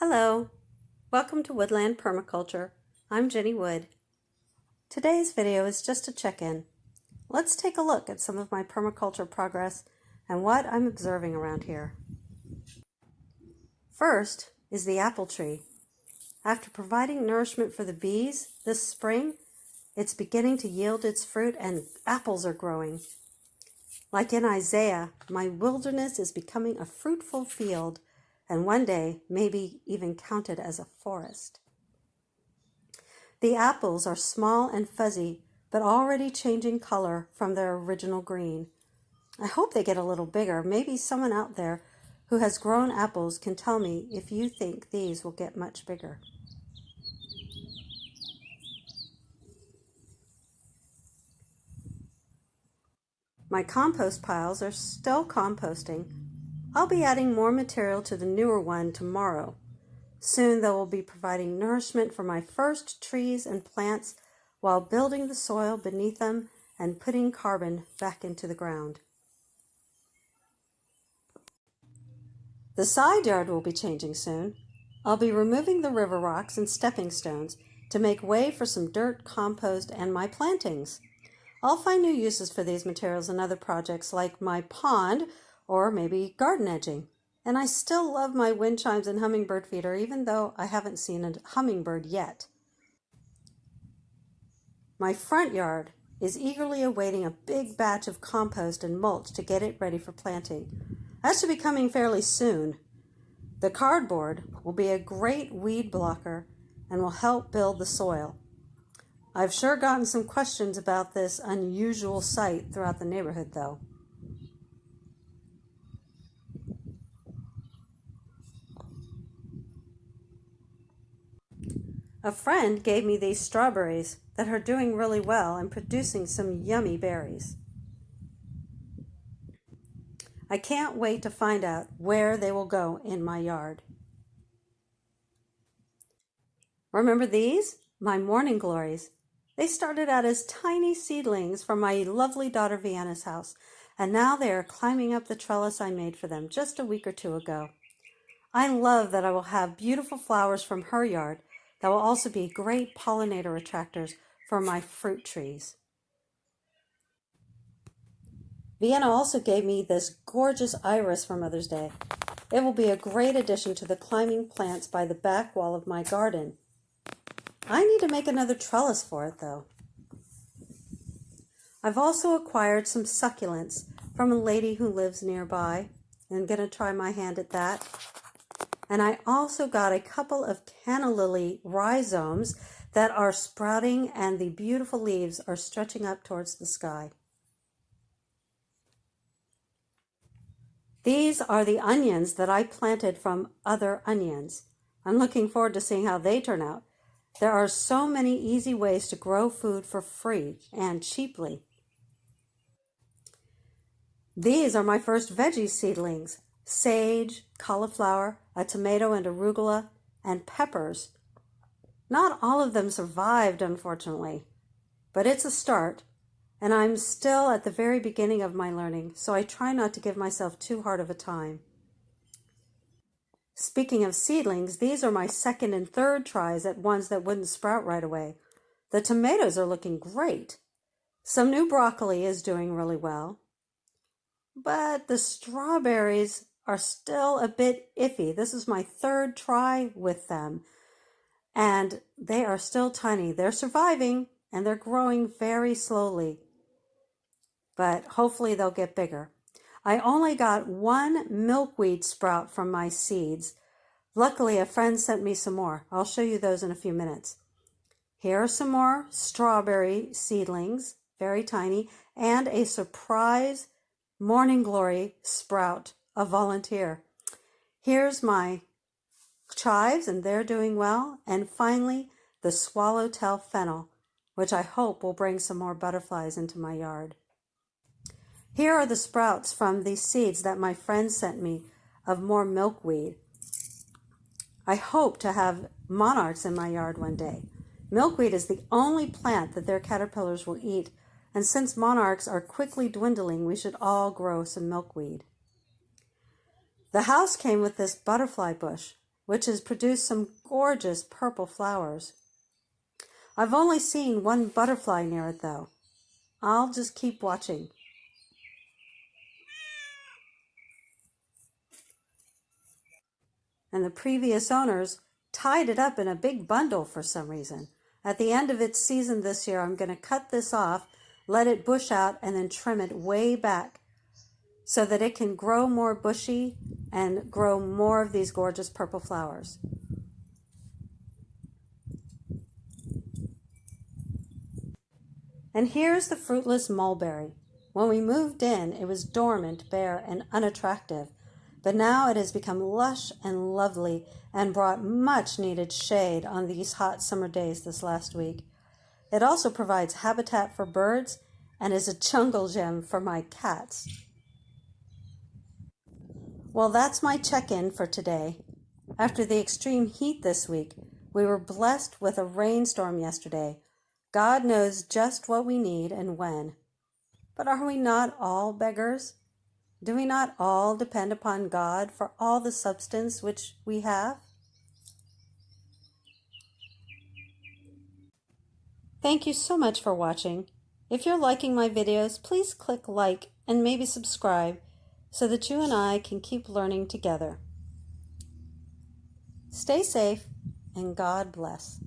Hello, welcome to Woodland Permaculture. I'm Jenny Wood. Today's video is just a check-in. Let's take a look at some of my permaculture progress and what I'm observing around here. First is the apple tree. After providing nourishment for the bees this spring, it's beginning to yield its fruit and apples are growing. Like in Isaiah, my wilderness is becoming a fruitful field and one day maybe even counted as a forest. The apples are small and fuzzy, but already changing color from their original green. I hope they get a little bigger. Maybe someone out there who has grown apples can tell me if you think these will get much bigger. My compost piles are still composting. I'll be adding more material to the newer one tomorrow. Soon they will be providing nourishment for my first trees and plants while building the soil beneath them and putting carbon back into the ground. The side yard will be changing soon. I'll be removing the river rocks and stepping stones to make way for some dirt, compost, and my plantings. I'll find new uses for these materials in other projects like my pond or maybe garden edging. And I still love my wind chimes and hummingbird feeder even though I haven't seen a hummingbird yet. My front yard is eagerly awaiting a big batch of compost and mulch to get it ready for planting. That should be coming fairly soon. The cardboard will be a great weed blocker and will help build the soil. I've sure gotten some questions about this unusual site throughout the neighborhood though. A friend gave me these strawberries that are doing really well and producing some yummy berries. I can't wait to find out where they will go in my yard. Remember these? My morning glories. They started out as tiny seedlings from my lovely daughter Vienna's house, and now they are climbing up the trellis I made for them just a week or two ago. I love that I will have beautiful flowers from her yard that will also be great pollinator attractors for my fruit trees. Vienna also gave me this gorgeous iris for Mother's Day. It will be a great addition to the climbing plants by the back wall of my garden. I need to make another trellis for it though. I've also acquired some succulents from a lady who lives nearby. I'm going to try my hand at that. And I also got a couple of canna lily rhizomes that are sprouting and the beautiful leaves are stretching up towards the sky. These are the onions that I planted from other onions. I'm looking forward to seeing how they turn out. There are so many easy ways to grow food for free and cheaply. These are my first veggie seedlings: sage, cauliflower, a tomato and arugula, and peppers. Not all of them survived, unfortunately, but it's a start, and I'm still at the very beginning of my learning, so I try not to give myself too hard of a time. Speaking of seedlings, these are my second and third tries at ones that wouldn't sprout right away. The tomatoes are looking great. Some new broccoli is doing really well, but the strawberries are still a bit iffy. This is my third try with them, and they are still tiny. They're surviving, and they're growing very slowly, but hopefully they'll get bigger. I only got one milkweed sprout from my seeds. Luckily, a friend sent me some more. I'll show you those in a few minutes. Here are some more strawberry seedlings, very tiny, and a surprise morning glory sprout, a volunteer. Here's my chives, and they're doing well. And finally, the swallowtail fennel, which I hope will bring some more butterflies into my yard. Here are the sprouts from the seeds that my friend sent me of more milkweed. I hope to have monarchs in my yard one day. Milkweed is the only plant that their caterpillars will eat, and since monarchs are quickly dwindling, we should all grow some milkweed. The house came with this butterfly bush, which has produced some gorgeous purple flowers. I've only seen one butterfly near it though. I'll just keep watching. And the previous owners tied it up in a big bundle for some reason. At the end of its season this year, I'm going to cut this off, let it bush out, and then trim it way back so that it can grow more bushy and grow more of these gorgeous purple flowers. And here's the fruitless mulberry. When we moved in, it was dormant, bare, and unattractive, but now it has become lush and lovely and brought much needed shade on these hot summer days this last week. It also provides habitat for birds and is a jungle gem for my cats. Well, that's my check-in for today. After the extreme heat this week, we were blessed with a rainstorm yesterday. God knows just what we need and when. But are we not all beggars? Do we not all depend upon God for all the substance which we have? Thank you so much for watching. If you're liking my videos, please click like and maybe subscribe so that you and I can keep learning together. Stay safe and God bless.